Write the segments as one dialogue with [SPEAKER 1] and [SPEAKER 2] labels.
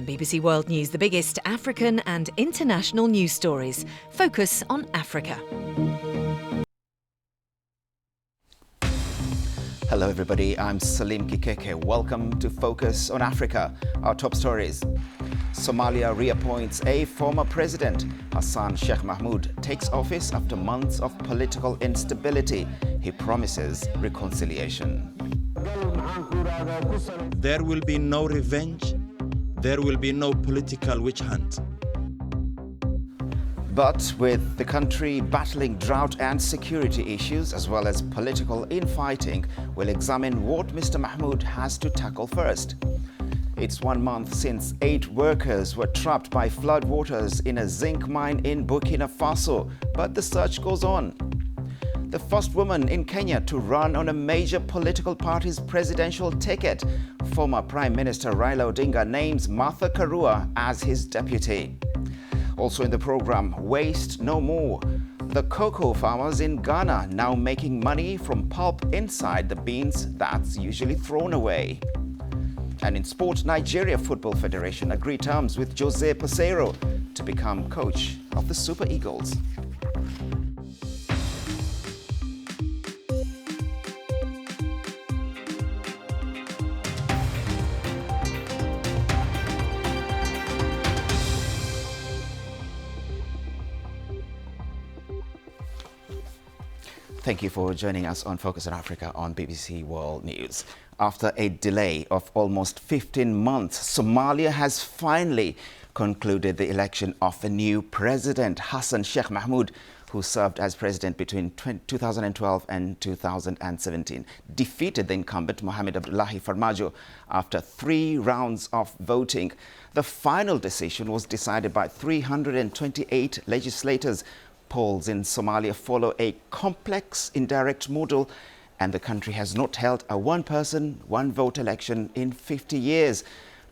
[SPEAKER 1] On BBC World News, the biggest African and international news stories. Focus on Africa.
[SPEAKER 2] Hello everybody, I'm Salim Kikeke. Welcome to Focus on Africa. Our top stories. Somalia reappoints a former president. Hassan Sheikh Mahmoud takes office after months of political instability. He promises reconciliation.
[SPEAKER 3] There will be no revenge. There will be no political witch hunt.
[SPEAKER 2] But with the country battling drought and security issues, as well as political infighting, we'll examine what Mr. Mahmoud has to tackle first. It's 1 month since 8 workers were trapped by floodwaters in a zinc mine in Burkina Faso, but the search goes on. The first woman in Kenya to run on a major political party's presidential ticket, former Prime Minister Raila Odinga names Martha Karua as his deputy. Also in the program, Waste No More. The cocoa farmers in Ghana now making money from pulp inside the beans that's usually thrown away. And in sport, Nigeria Football Federation agreed terms with Jose Peseiro to become coach of the Super Eagles. Thank you for joining us on Focus on Africa on BBC World News. After a delay of almost 15 months, Somalia has finally concluded the election of a new president, Hassan Sheikh Mahmoud, who served as president between 2012 and 2017, defeated the incumbent Mohamed Abdullahi Farmajo after 3 rounds of voting. The final decision was decided by 328 legislators. Polls in Somalia follow a complex indirect model, and the country has not held a one-person, one-vote election in 50 years.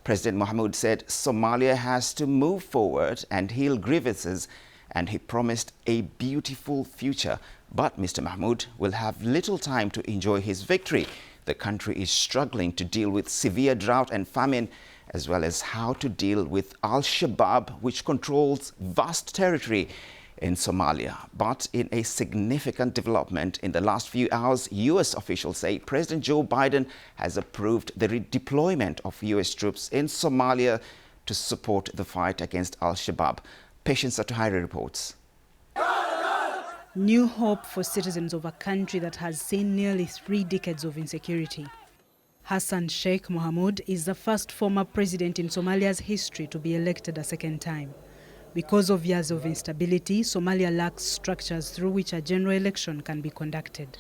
[SPEAKER 2] President Mahmoud said Somalia has to move forward and heal grievances, and he promised a beautiful future. But Mr. Mahmoud will have little time to enjoy his victory. The country is struggling to deal with severe drought and famine, as well as how to deal with Al-Shabaab, which controls vast territory in Somalia. But in a significant development in the last few hours, U.S. officials say President Joe Biden has approved the redeployment of U.S. troops in Somalia to support the fight against Al-Shabaab. Patience Atuhaire reports.
[SPEAKER 4] New hope for citizens of a country that has seen nearly 3 decades of insecurity. Hassan Sheikh Mohamud is the first former president in Somalia's history to be elected a second time. Because of years of instability, Somalia lacks structures through which a general election can be conducted.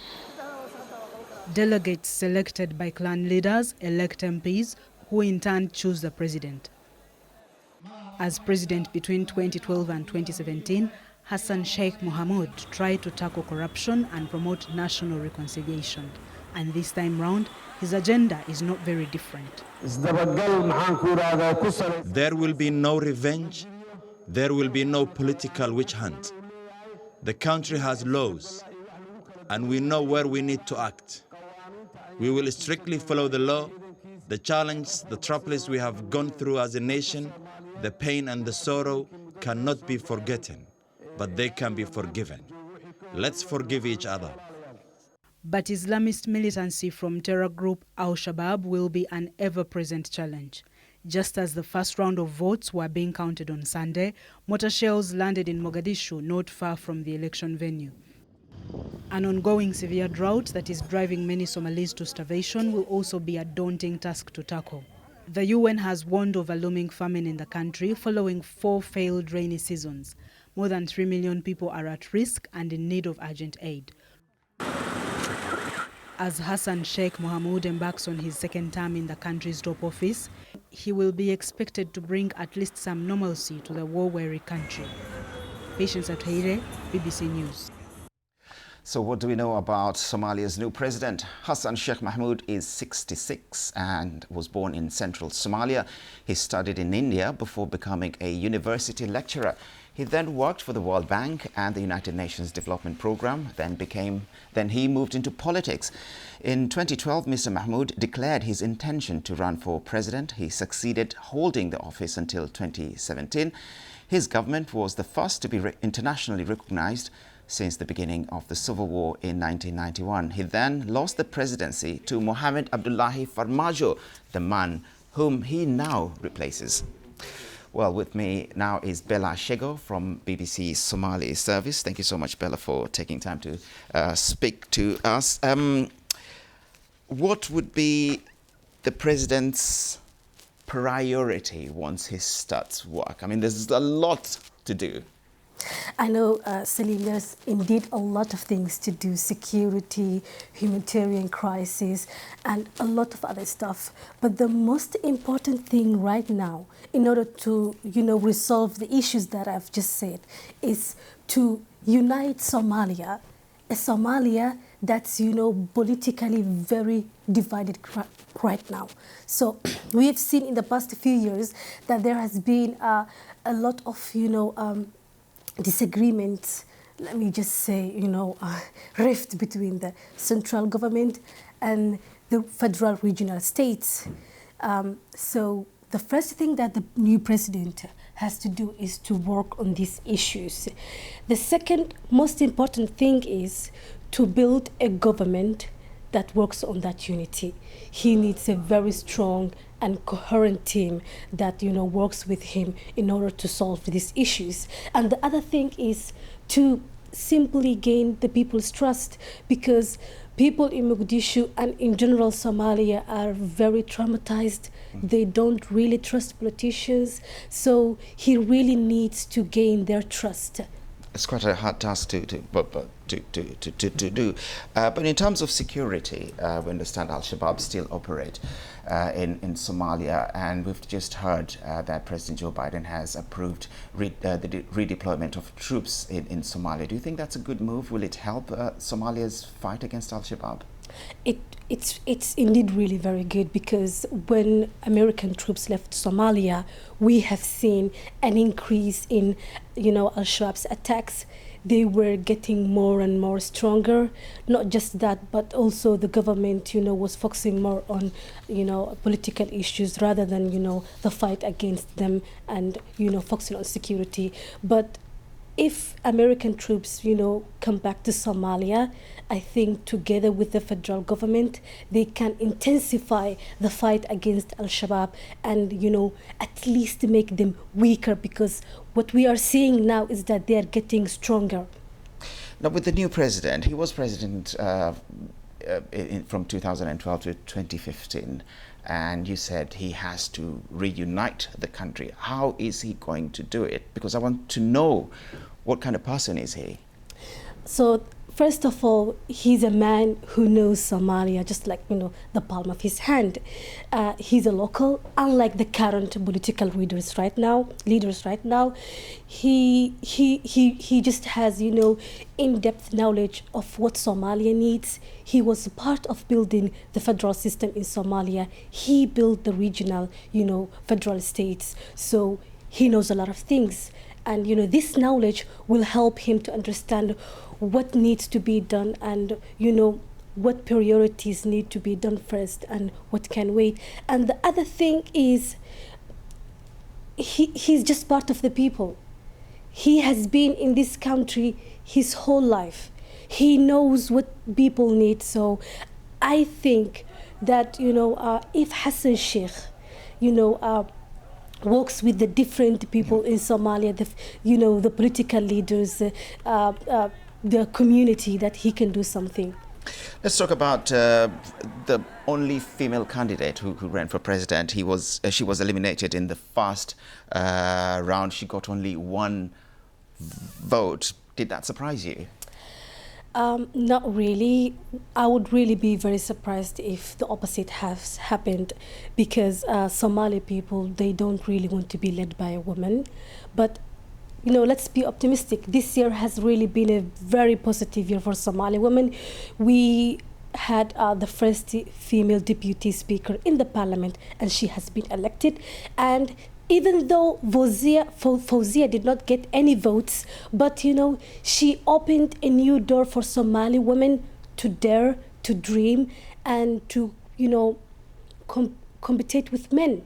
[SPEAKER 4] Delegates selected by clan leaders elect MPs, who in turn choose the president. As president between 2012 and 2017, Hassan Sheikh Mohamud tried to tackle corruption and promote national reconciliation. And this time round, his agenda is not very different.
[SPEAKER 3] There will be no revenge. There will be no political witch hunt. The country has laws, and we know where we need to act. We will strictly follow the law. The challenge, the troubles we have gone through as a nation, the pain and the sorrow cannot be forgotten, but they can be forgiven. Let's forgive each other.
[SPEAKER 4] But Islamist militancy from terror group Al-Shabaab will be an ever-present challenge. Just as the first round of votes were being counted on Sunday, mortar shells landed in Mogadishu, not far from the election venue. An ongoing severe drought that is driving many Somalis to starvation will also be a daunting task to tackle. The UN has warned of a looming famine in the country following 4 failed rainy seasons. More than 3 million people are at risk and in need of urgent aid. As Hassan Sheikh Mohamud embarks on his second term in the country's top office, he will be expected to bring at least some normalcy to the war-weary country. Patience Atuhaire, BBC News.
[SPEAKER 2] So what do we know about Somalia's new president? Hassan Sheikh Mahmoud is 66 and was born in central Somalia. He studied in India before becoming a university lecturer. He then worked for the World Bank and the United Nations Development Program, then he moved into politics. In 2012, Mr. Mahmoud declared his intention to run for president. He succeeded holding the office until 2017. His government was the first to be internationally recognized since the beginning of the civil war in 1991. He then lost the presidency to Mohamed Abdullahi Farmajo, the man whom he now replaces. Well, with me now is Bella Shego from BBC Somali Service. Thank you so much, Bella, for taking time to speak to us. What would be the president's priority once he starts work? I mean, there's a lot to do.
[SPEAKER 5] I know, Salim, there's indeed a lot of things to do: security, humanitarian crisis, and a lot of other stuff. But the most important thing right now, in order to, resolve the issues that I've just said, is to unite Somalia, a Somalia that's, politically very divided right now. So we have seen in the past few years that there has been a lot of, disagreements, let me just say, rift between the central government and the federal regional states. So the first thing that the new president has to do is to work on these issues. The second most important thing is to build a government that works on that unity. He needs a very strong and coherent team that works with him in order to solve these issues. And the other thing is to simply gain the people's trust, because people in Mogadishu and in general Somalia are very traumatized. They don't really trust politicians, so he really needs to gain their trust.
[SPEAKER 2] It's quite a hard task to do. But in terms of security, we understand Al-Shabaab still operate in Somalia, and we've just heard that President Joe Biden has approved the redeployment of troops in Somalia. Do you think that's a good move? Will it help Somalia's fight against Al-Shabaab?
[SPEAKER 5] It's indeed really very good, because when American troops left Somalia, we have seen an increase in, Al-Shabaab's attacks. They were getting more and more stronger. Not just that, but also the government, was focusing more on, political issues rather than, the fight against them and, focusing on security. But if American troops, come back to Somalia, I think together with the federal government, they can intensify the fight against Al-Shabaab and, at least make them weaker, because what we are seeing now is that they are getting stronger.
[SPEAKER 2] Now, with the new president, he was president from 2012 to 2015. And you said he has to reunite the country. How is he going to do it? Because I want to know, what kind of person is he?
[SPEAKER 5] So first of all, he's a man who knows Somalia just like, the palm of his hand. He's a local, unlike the current political leaders right now. He just has, in-depth knowledge of what Somalia needs. He was part of building the federal system in Somalia. He built the regional, federal states. So he knows a lot of things. And, this knowledge will help him to understand what needs to be done and, what priorities need to be done first and what can wait. And the other thing is he's just part of the people. He has been in this country his whole life. He knows what people need. So I think that, if Hassan Sheikh, works with the different people in Somalia, the political leaders, the community, that he can do something.
[SPEAKER 2] Let's talk about the only female candidate who ran for president. She was eliminated in the first round. She got only one vote. Did that surprise you?
[SPEAKER 5] Not really. I would really be very surprised if the opposite has happened, because Somali people, they don't really want to be led by a woman. But let's be optimistic. This year has really been a very positive year for Somali women. We had the first female deputy speaker in the parliament, and she has been elected. And even though Fauzia did not get any votes, but she opened a new door for Somali women to dare, to dream, and to compete with men.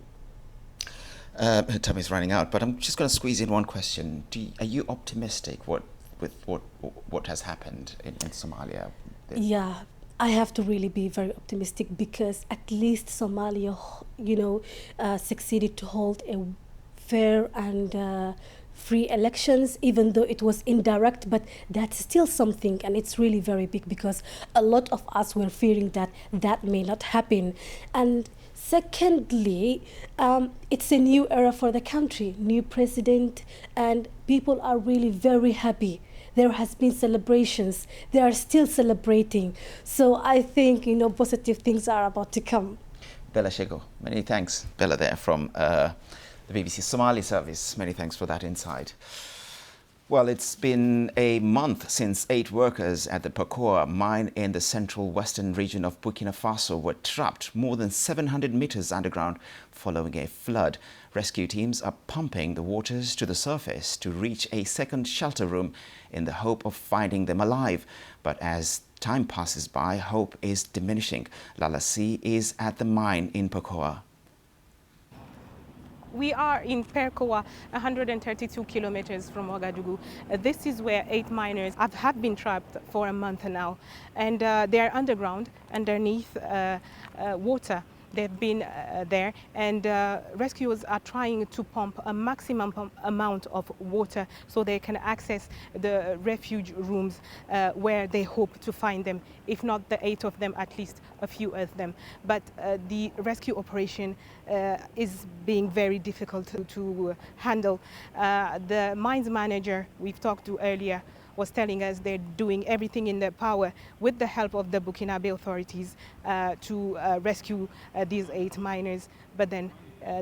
[SPEAKER 2] Time is running out, but I'm just going to squeeze in one question. Are you optimistic with what has happened in Somalia?
[SPEAKER 5] Yeah, I have to really be very optimistic, because at least Somalia, succeeded to hold a fair and free elections, even though it was indirect, but that's still something, and it's really very big, because a lot of us were fearing that may not happen. And secondly, it's a new era for the country, new president, and people are really very happy. There has been celebrations. They are still celebrating. So I think, positive things are about to come.
[SPEAKER 2] Bella Shego, many thanks. Bella there from the BBC Somali service. Many thanks for that insight. Well, it's been a month since 8 workers at the Pakoa mine in the central western region of Burkina Faso were trapped more than 700 meters underground following a flood. Rescue teams are pumping the waters to the surface to reach a second shelter room in the hope of finding them alive. But as time passes by, hope is diminishing. Lala C is at the mine in Pakoa.
[SPEAKER 6] We are in Perkoa, 132 kilometers from Ouagadougou. This is where 8 miners have been trapped for a month now, and they are underground, underneath water. They've been there, and rescuers are trying to pump a maximum amount of water so they can access the refuge rooms where they hope to find them. If not the 8 of them, at least a few of them. But the rescue operation is being very difficult to handle. The mines manager we've talked to earlier was telling us they're doing everything in their power with the help of the Burkinabe authorities to rescue these 8 miners. But then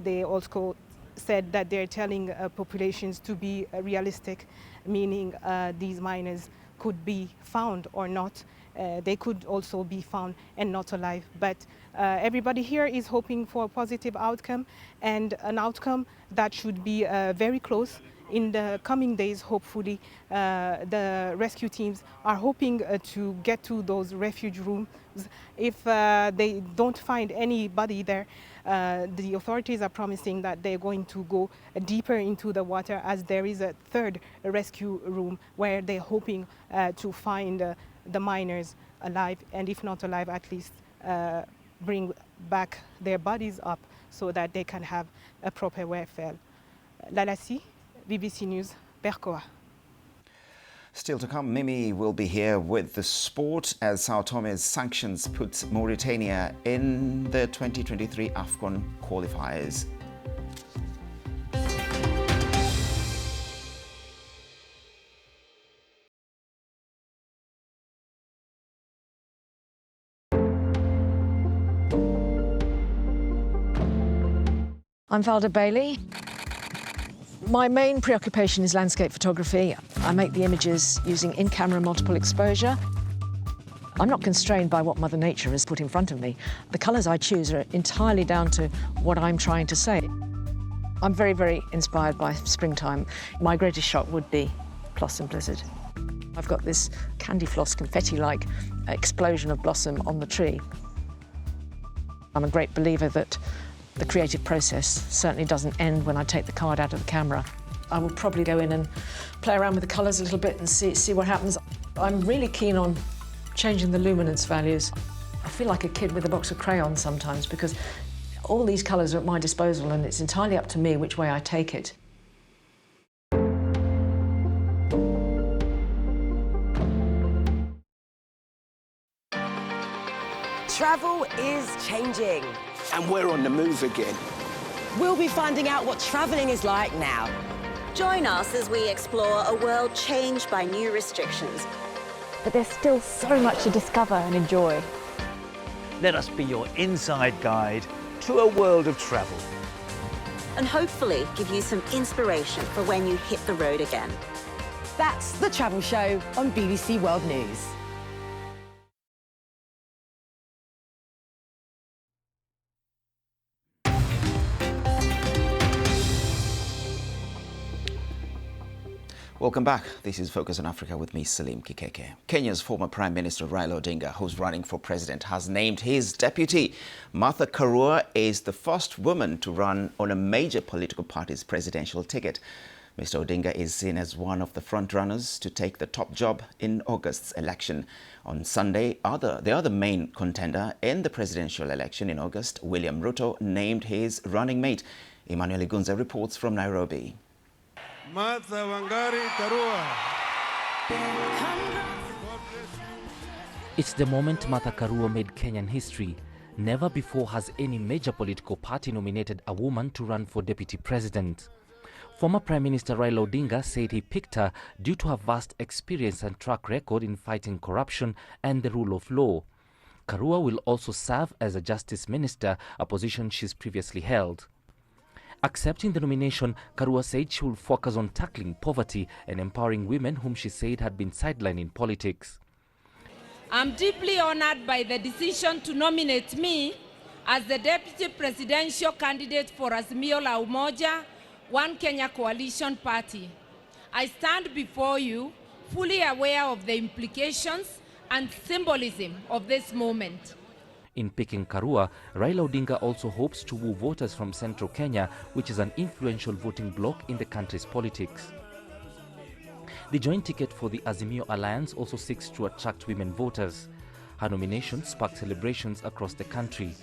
[SPEAKER 6] they also said that they're telling populations to be realistic, meaning these miners could be found or not. They could also be found and not alive. But everybody here is hoping for a positive outcome, and an outcome that should be very close. In the coming days, hopefully, the rescue teams are hoping to get to those refuge rooms. If they don't find anybody there, the authorities are promising that they're going to go deeper into the water, as there is a third rescue room where they're hoping to find the miners alive, and if not alive, at least bring back their bodies up so that they can have a proper welfare. Lalasi, BBC News, Perkoa.
[SPEAKER 2] Still to come, Mimi will be here with the sport as Sao Tome's sanctions put Mauritania in the 2023 AFCON qualifiers.
[SPEAKER 7] I'm Valda Bailey. My main preoccupation is landscape photography. I make the images using in-camera multiple exposure. I'm not constrained by what Mother Nature has put in front of me. The colours I choose are entirely down to what I'm trying to say. I'm very, very inspired by springtime. My greatest shot would be Blossom Blizzard. I've got this candy floss, confetti-like explosion of blossom on the tree. I'm a great believer that the creative process certainly doesn't end when I take the card out of the camera. I will probably go in and play around with the colours a little bit and see what happens. I'm really keen on changing the luminance values. I feel like a kid with a box of crayons sometimes, because all these colours are at my disposal and it's entirely up to me which way I take it.
[SPEAKER 8] Travel is changing.
[SPEAKER 9] And we're on the move again.
[SPEAKER 8] We'll be finding out what travelling is like now.
[SPEAKER 10] Join us as we explore a world changed by new restrictions.
[SPEAKER 11] But there's still so much to discover and enjoy.
[SPEAKER 12] Let us be your inside guide to a world of travel.
[SPEAKER 10] And hopefully give you some inspiration for when you hit the road again.
[SPEAKER 8] That's The Travel Show on BBC World News.
[SPEAKER 2] Welcome back. This is Focus on Africa with me, Salim Kikeke. Kenya's former Prime Minister Raila Odinga, who's running for president, has named his deputy. Martha Karua is the first woman to run on a major political party's presidential ticket. Mr. Odinga is seen as one of the front-runners to take the top job in August's election. On Sunday, the other main contender in the presidential election in August, William Ruto, named his running mate. Emmanuel Igunza reports from Nairobi.
[SPEAKER 13] Martha Wangari Karua.
[SPEAKER 14] It's the moment Martha Karua made Kenyan history. Never before has any major political party nominated a woman to run for deputy president. Former Prime Minister Raila Odinga said he picked her due to her vast experience and track record in fighting corruption and the rule of law. Karua will also serve as a justice minister, a position she's previously held. Accepting the nomination, Karua said she will focus on tackling poverty and empowering women whom she said had been sidelined in politics.
[SPEAKER 15] I'm deeply honored by the decision to nominate me as the deputy presidential candidate for Azimio la Umoja, One Kenya Coalition Party. I stand before you fully aware of the implications and symbolism of this moment.
[SPEAKER 14] In picking Karua, Raila Odinga also hopes to woo voters from central Kenya, which is an influential voting bloc in the country's politics. The joint ticket for the Azimio Alliance also seeks to attract women voters. Her nomination sparked celebrations across the country.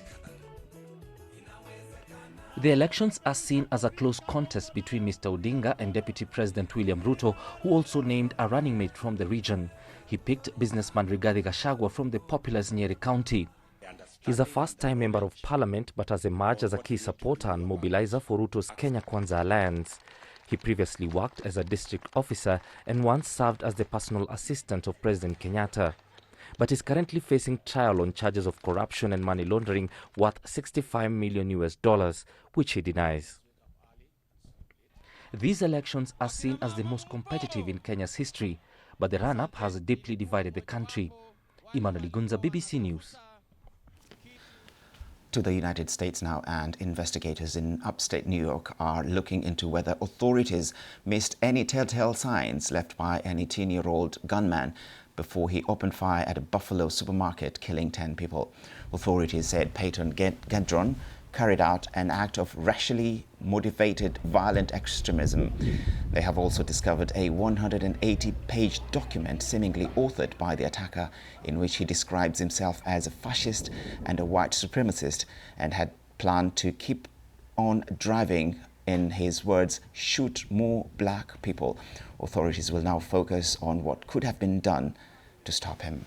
[SPEAKER 14] The elections are seen as a close contest between Mr. Odinga and Deputy President William Ruto, who also named a running mate from the region. He picked businessman Rigathi Gachagua from the populous Nyeri County. He's a first-time member of parliament but has emerged as a key supporter and mobilizer for Ruto's Kenya Kwanza alliance. He previously worked as a district officer and once served as the personal assistant of President Kenyatta, but is currently facing trial on charges of corruption and money laundering worth $65 million, which he denies. These elections are seen as the most competitive in Kenya's history, but the run-up has deeply divided the country. Emmanuel Igunza, BBC News.
[SPEAKER 2] To the United States now, and investigators in upstate New York are looking into whether authorities missed any telltale signs left by an 18-year-old gunman before he opened fire at a Buffalo supermarket, killing 10 people. Authorities said Peyton Gedron carried out an act of racially motivated violent extremism. They have also discovered a 180-page document seemingly authored by the attacker in which he describes himself as a fascist and a white supremacist and had planned to keep on driving, in his words, shoot more black people. Authorities will now focus on what could have been done to stop him.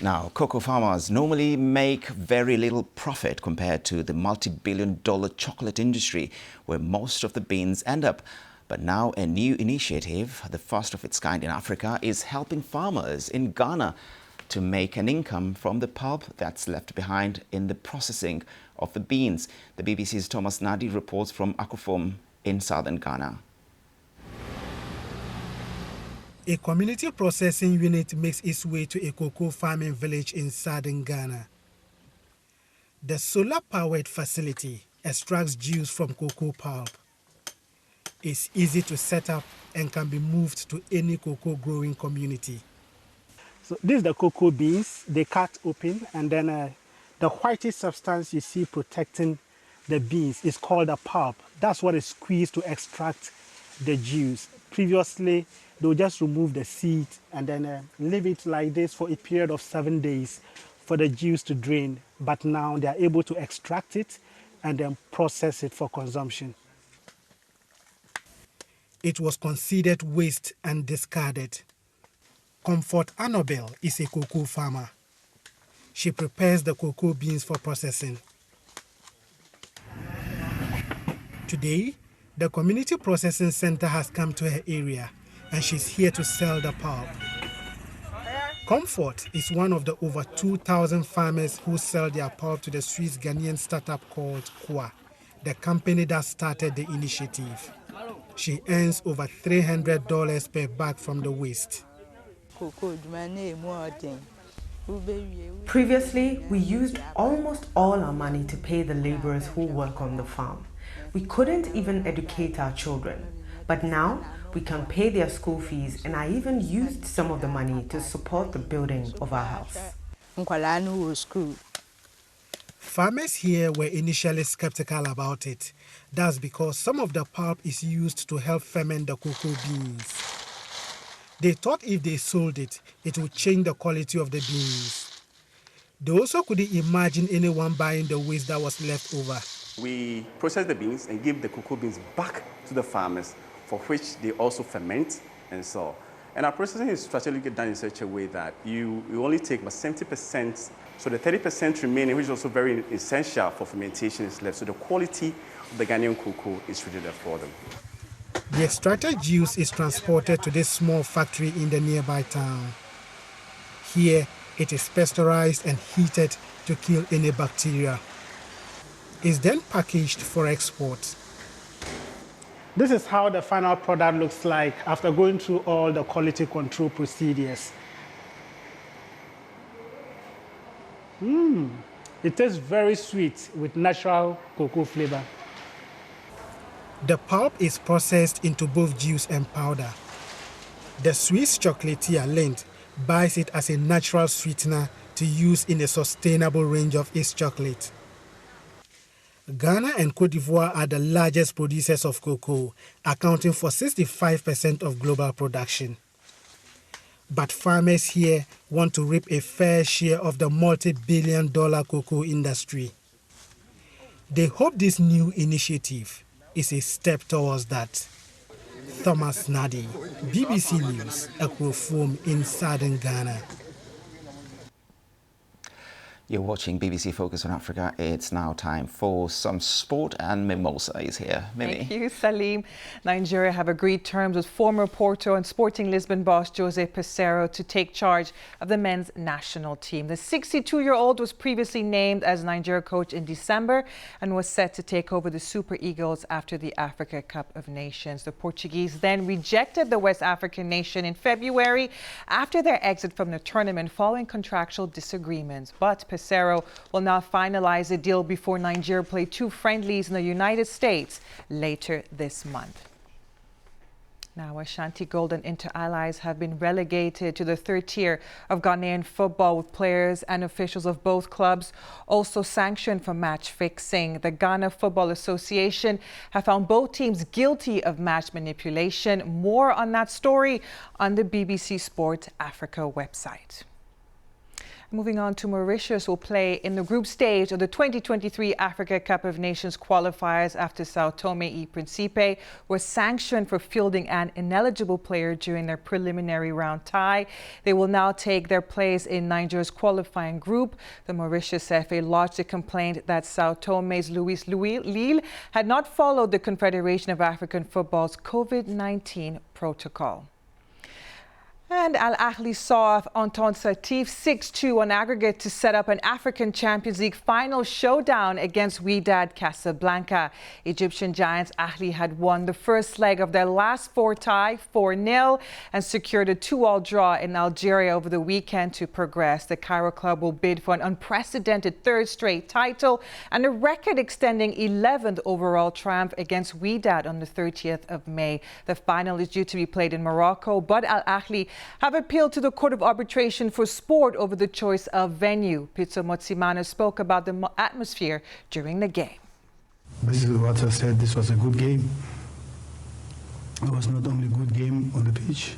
[SPEAKER 2] Now, cocoa farmers normally make very little profit compared to the multi-billion-dollar chocolate industry, where most of the beans end up. But now a new initiative, the first of its kind in Africa, is helping farmers in Ghana to make an income from the pulp that's left behind in the processing of the beans. The BBC's Thomas Nadi reports from Akufom in southern Ghana.
[SPEAKER 16] A community processing unit makes its way to a cocoa farming village in southern Ghana. The solar-powered facility extracts juice from cocoa pulp. It's easy to set up and can be moved to any cocoa growing community.
[SPEAKER 17] So this is the cocoa beans. They cut open, and then the whitish substance you see protecting the beans is called a pulp. That's what is squeezed to extract the juice. Previously, they'll just remove the seed and then leave it like this for a period of 7 days for the juice to drain. But now they are able to extract it and then process it for consumption.
[SPEAKER 16] It was considered waste and discarded. Comfort Annabelle is a cocoa farmer. She prepares the cocoa beans for processing. Today, the community processing center has come to her area, and she's here to sell the pulp. Comfort is one of the over 2,000 farmers who sell their pulp to the Swiss Ghanaian startup called Kwa, the company that started the initiative. She earns over $300 per bag from the waste.
[SPEAKER 18] Previously, we used almost all our money to pay the laborers who work on the farm. We couldn't even educate our children. But now, we can pay their school fees, and I even used some of the money to support the building of our house.
[SPEAKER 16] Farmers here were initially skeptical about it. That's because some of the pulp is used to help ferment the cocoa beans. They thought if they sold it, it would change the quality of the beans. They also couldn't imagine anyone buying the waste that was left over.
[SPEAKER 19] We process the beans and give the cocoa beans back to the farmers, for which they also ferment and sell. And our processing is strategically done in such a way that you only take about 70%, so the 30% remaining, which is also very essential for fermentation, is left. So the quality of the Ghanaian cocoa is really there for them.
[SPEAKER 16] The extracted juice is transported to this small factory in the nearby town. Here, it is pasteurized and heated to kill any bacteria. It's then packaged for export.
[SPEAKER 17] This is how the final product looks like after going through all the quality control procedures. It tastes very sweet with natural cocoa flavor.
[SPEAKER 16] The pulp is processed into both juice and powder. The Swiss chocolatier Lindt buys it as a natural sweetener to use in a sustainable range of its chocolate. Ghana and Côte d'Ivoire are the largest producers of cocoa, accounting for 65% of global production. But farmers here want to reap a fair share of the multi-billion-dollar cocoa industry. They hope this new initiative is a step towards that. Thomas Nadi, BBC News, Ekrofom in southern Ghana.
[SPEAKER 2] You're watching BBC Focus on Africa. It's now time for some sport, and Mimosa is here. Mimi.
[SPEAKER 20] Thank you, Salim. Nigeria have agreed terms with former Porto and Sporting Lisbon boss Jose Peseiro to take charge of the men's national team. The 62-year-old was previously named as Nigeria coach in December and was set to take over the Super Eagles after the Africa Cup of Nations. The Portuguese then rejected the West African nation in February after their exit from the tournament following contractual disagreements. But Peseiro will now finalize a deal before Nigeria play 2 friendlies in the United States later this month. Now, Ashanti Gold and Inter allies have been relegated to the 3rd tier of Ghanaian football, with players and officials of both clubs also sanctioned for match fixing. The Ghana Football Association have found both teams guilty of match manipulation. More on that story on the BBC Sport Africa website. Moving on to Mauritius, will play in the group stage of the 2023 Africa Cup of Nations qualifiers after Sao Tome y Principe was sanctioned for fielding an ineligible player during their preliminary round tie. They will now take their place in Nigeria's qualifying group. The Mauritius FA lodged a complaint that Sao Tome's Luis Lille had not followed the Confederation of African Football's COVID-19 protocol. And Al Ahly saw off Entente Satif 6-2 on aggregate to set up an African Champions League final showdown against Wydad Casablanca. Egyptian giants Ahly had won the first leg of their last 4 tie 4-0 and secured a 2-2 draw in Algeria over the weekend to progress. The Cairo club will bid for an unprecedented 3rd straight title and a record-extending 11th overall triumph against Wydad on the 30th of May. The final is due to be played in Morocco, but Al Ahly have appealed to the Court of Arbitration for Sport over the choice of venue. Pizzo Motsimana spoke about the atmosphere during the game.
[SPEAKER 21] Basically what I said, this was a good game. It was not only a good game on the pitch,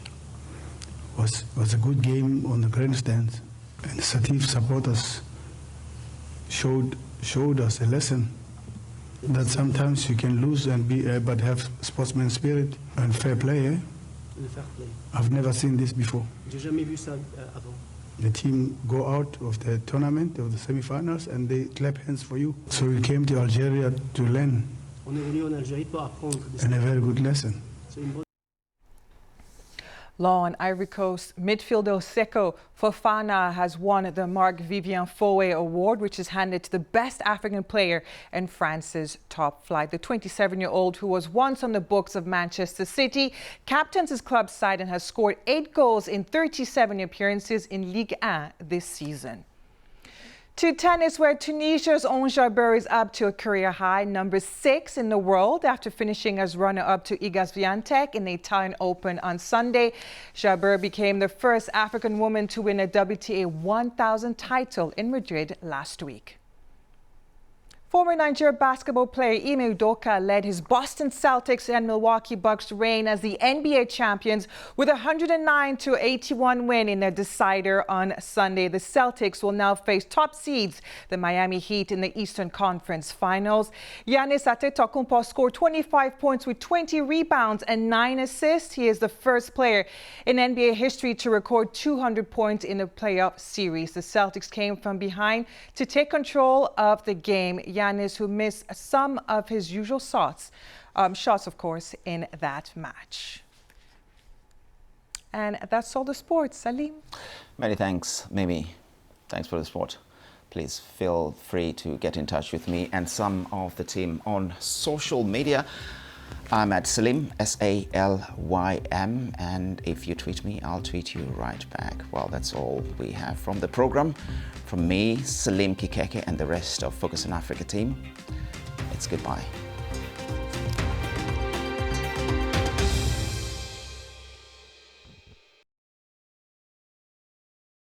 [SPEAKER 21] it was a good game on the grandstand. And the Satif supporters showed us a lesson that sometimes you can lose and but have sportsman spirit and fair play. I've never seen this before. The team go out of the tournament, of the semi-finals, and they clap hands for you. So we came to Algeria to learn, and a very good lesson.
[SPEAKER 20] Law on Ivory Coast midfielder Seko Fofana has won the Marc-Vivien Foé Award, which is handed to the best African player in France's top flight. The 27-year-old, who was once on the books of Manchester City, captains his club side and has scored 8 goals in 37 appearances in Ligue 1 this season. To tennis, where Tunisia's Ons Jabeur is up to a career high, number 6 in the world after finishing as runner-up to Iga Swiatek in the Italian Open on Sunday. Jabeur became the first African woman to win a WTA 1000 title in Madrid last week. Former Nigeria basketball player Ime Udoka led his Boston Celtics and Milwaukee Bucks reign as the NBA champions with a 109-81 win in their decider on Sunday. The Celtics will now face top seeds, the Miami Heat, in the Eastern Conference Finals. Giannis Antetokounmpo scored 25 points with 20 rebounds and 9 assists. He is the first player in NBA history to record 200 points in a playoff series. The Celtics came from behind to take control of the game. Giannis, who missed some of his usual shots, of course, in that match. And that's all the sports. Salim?
[SPEAKER 2] Many thanks, Mimi. Thanks for the sport. Please feel free to get in touch with me and some of the team on social media. I'm at Salim, S-A-L-Y-M, and if you tweet me, I'll tweet you right back. Well, that's all we have from the program. From me, Salim, Kikeke, and the rest of Focus on Africa team, it's goodbye.